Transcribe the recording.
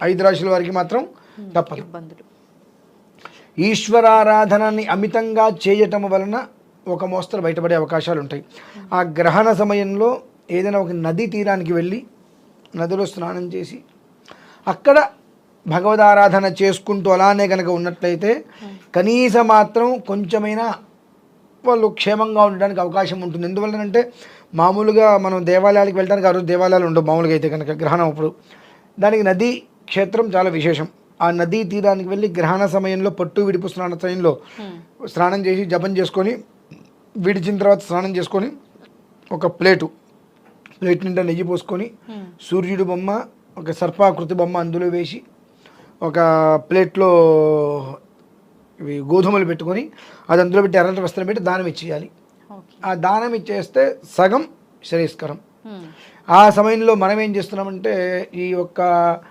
5 రాశుల వారికి మాత్రం తప్పదు. ఈశ్వరారాధనని అమితంగా చేయటం వలన ఒక మోస్తరు బయటపడే అవకాశాలు ఉంటాయి. ఆ గ్రహణ సమయంలో ఏదైనా ఒక నదీ తీరానికి వెళ్ళి నదిలో స్నానం చేసి అక్కడ భగవదారాధన చేసుకుంటూ అలానే కనుక ఉన్నట్లయితే కనీసం మాత్రం కొంచెమైనా వాళ్ళు క్షేమంగా ఉండడానికి అవకాశం ఉంటుంది. ఎందువల్లనంటే మామూలుగా మనం దేవాలయాలకు వెళ్ళడానికి ఆ రోజు దేవాలయాలు ఉండవు మామూలుగా అయితే కనుక గ్రహణం అప్పుడు. దానికి నదీ క్షేత్రం చాలా విశేషం. ఆ నదీ తీరానికి వెళ్ళి గ్రహణ సమయంలో పట్టు విడుపు స్నాన సమయంలో స్నానం చేసి జపం చేసుకొని విడిచిన తర్వాత స్నానం చేసుకొని ఒక ప్లేట్ నిండా నెయ్యి పోసుకొని సూర్యుడు బొమ్మ ఒక సర్పాకృతి బొమ్మ అందులో వేసి ఒక ప్లేట్లో ఇవి గోధుమలు పెట్టుకొని అది అందులో పెట్టి ఎర్రటి వస్త్రం పెట్టి దానం ఇచ్చేయాలి. ఆ దానం ఇచ్చేస్తే సగం శ్రేయస్కరం. ఆ సమయంలో మనం ఏం చేస్తున్నామంటే ఈ యొక్క